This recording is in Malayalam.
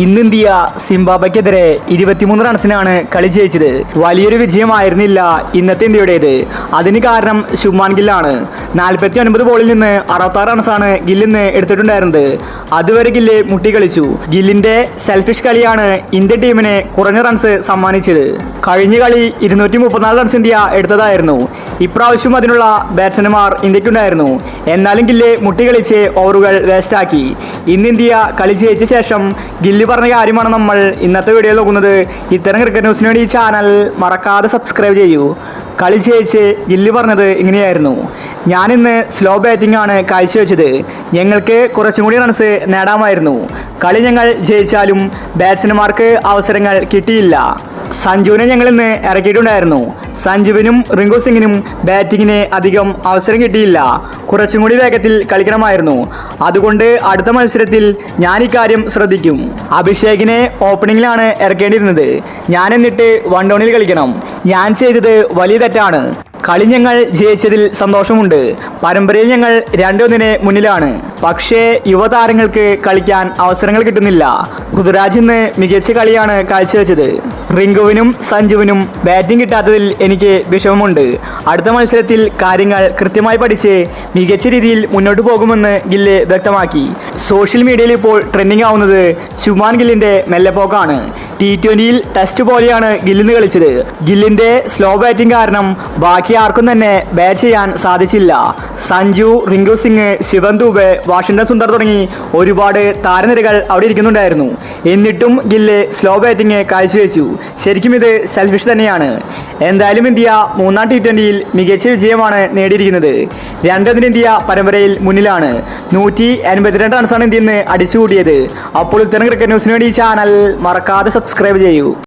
ഇന്ന് ഇന്ത്യ സിംബാബ്വെക്കെതിരെ 23 റൺസിനാണ് കളി ജയിച്ചത്. വലിയൊരു വിജയമായിരുന്നില്ല ഇന്നത്തെ ഇന്ത്യയുടേത്. അതിന് കാരണം ശുഭ്മാൻ ഗില്ലാണ്. 49 ബോളിൽ നിന്ന് 66 റൺസാണ് ഗിൽ ഇന്ന് എടുത്തിട്ടുണ്ടായിരുന്നത്. അതുവരെ ഗില്ല് മുട്ടിക്കളിച്ചു. ഗില്ലിന്റെ സെൽഫിഷ് കളിയാണ് ഇന്ത്യൻ ടീമിന് കുറഞ്ഞ റൺസ് സമ്മാനിച്ചത്. കഴിഞ്ഞ കളി 234 റൺസ് ഇന്ത്യ എടുത്തതായിരുന്നു. ഇപ്രാവശ്യം അതിനുള്ള ബാറ്റ്സ്മാൻമാർ ഇന്ത്യക്കുണ്ടായിരുന്നു. എന്നാലും ഗില്ല് മുട്ടിക്കളിച്ച് ഓവറുകൾ വേസ്റ്റാക്കി. ഇന്ന് ഇന്ത്യ കളി ജയിച്ച ശേഷം ഗില്ല് പറഞ്ഞ കാര്യമാണ് നമ്മൾ ഇന്നത്തെ വീഡിയോയിൽ നോക്കുന്നത്. ഇത്തരം ക്രിക്കറ്റ് ന്യൂസിന് വേണ്ടി ഈ ചാനൽ മറക്കാതെ സബ്സ്ക്രൈബ് ചെയ്യൂ. കളി ജയിച്ച് ഗില്ല് പറഞ്ഞത് ഇങ്ങനെയായിരുന്നു: ഞാനിന്ന് സ്ലോ ബാറ്റിംഗ് ആണ് കാഴ്ചവെച്ചത്. ഞങ്ങൾക്ക് കുറച്ചും കൂടി റൺസ് നേടാമായിരുന്നു. കളി ഞങ്ങൾ ജയിച്ചാലും ബാറ്റ്സ്മാൻമാർക്ക് അവസരങ്ങൾ കിട്ടിയില്ല. സഞ്ജുവിനെ ഞങ്ങൾ ഇന്ന് ഇറക്കിയിട്ടുണ്ടായിരുന്നു. സഞ്ജുവിനും റിങ്കു സിംഗിനും ബാറ്റിങ്ങിന് അധികം അവസരം കിട്ടിയില്ല. കുറച്ചും കൂടി വേഗത്തിൽ കളിക്കണമായിരുന്നു. അതുകൊണ്ട് അടുത്ത മത്സരത്തിൽ ഞാൻ ഇക്കാര്യം ശ്രദ്ധിക്കും. അഭിഷേകിനെ ഓപ്പണിങ്ങിലാണ് ഇറക്കേണ്ടിയിരുന്നത്. ഞാൻ എന്നിട്ട് വൺ ഡൗണിൽ കളിക്കണം. ഞാൻ ചെയ്തത് വലിയ തെറ്റാണ്. കളി ഞങ്ങൾ ജയിച്ചതിൽ സന്തോഷമുണ്ട്. പരമ്പരയിൽ ഞങ്ങൾ 2-1 മുന്നിലാണ്. പക്ഷേ യുവതാരങ്ങൾക്ക് കളിക്കാൻ അവസരങ്ങൾ കിട്ടുന്നില്ല. ഋതുരാജ് ഇന്ന് മികച്ച കളിയാണ് കാഴ്ചവെച്ചത്. റിങ്കുവിനും സഞ്ജുവിനും ബാറ്റിംഗ് കിട്ടാത്തതിൽ എനിക്ക് വിഷമമുണ്ട്. അടുത്ത മത്സരത്തിൽ കാര്യങ്ങൾ കൃത്യമായി പഠിച്ച് മികച്ച രീതിയിൽ മുന്നോട്ട് പോകുമെന്ന് ഗില്ല് വ്യക്തമാക്കി. സോഷ്യൽ മീഡിയയിൽ ഇപ്പോൾ ട്രെൻഡിങ് ആവുന്നത് ശുഭ്മാൻ ഗില്ലിന്റെ മെല്ലെപ്പോക്കാണ്. T20 ടെസ്റ്റ് പോലെയാണ് ഗില്ലിന്ന് കളിച്ചത്. ഗില്ലിന്റെ സ്ലോ ബാറ്റിംഗ് കാരണം ബാക്കി ആർക്കും തന്നെ ബാറ്റ് ചെയ്യാൻ സാധിച്ചില്ല. സഞ്ജു, റിങ്കു സിംഗ്, ശിവൻ ദുബെ, വാഷിംഗ്ടൺ സുന്ദർ തുടങ്ങി ഒരുപാട് താരനിരകൾ അവിടെ ഇരിക്കുന്നുണ്ടായിരുന്നു. എന്നിട്ടും ഗില്ല് സ്ലോ ബാറ്റിംഗ് കാഴ്ചവെച്ചു. ശരിക്കും ഇത് സെൽഫിഷ് തന്നെയാണ്. എന്തായാലും ഇന്ത്യ 3-ാം T20 മികച്ച വിജയമാണ് നേടിയിരിക്കുന്നത്. 2-1 ഇന്ത്യ പരമ്പരയിൽ മുന്നിലാണ്. 182 റൺസാണ് ഇന്ത്യ ഇന്ന് അടിച്ചുകൂടിയത്. അപ്പോൾ ഇത്തരം ക്രിക്കറ്റ് ന്യൂസിന് വേണ്ടി ഈ ചാനൽ മറക്കാതെ സബ്സ്ക്രൈബ് ചെയ്യൂ.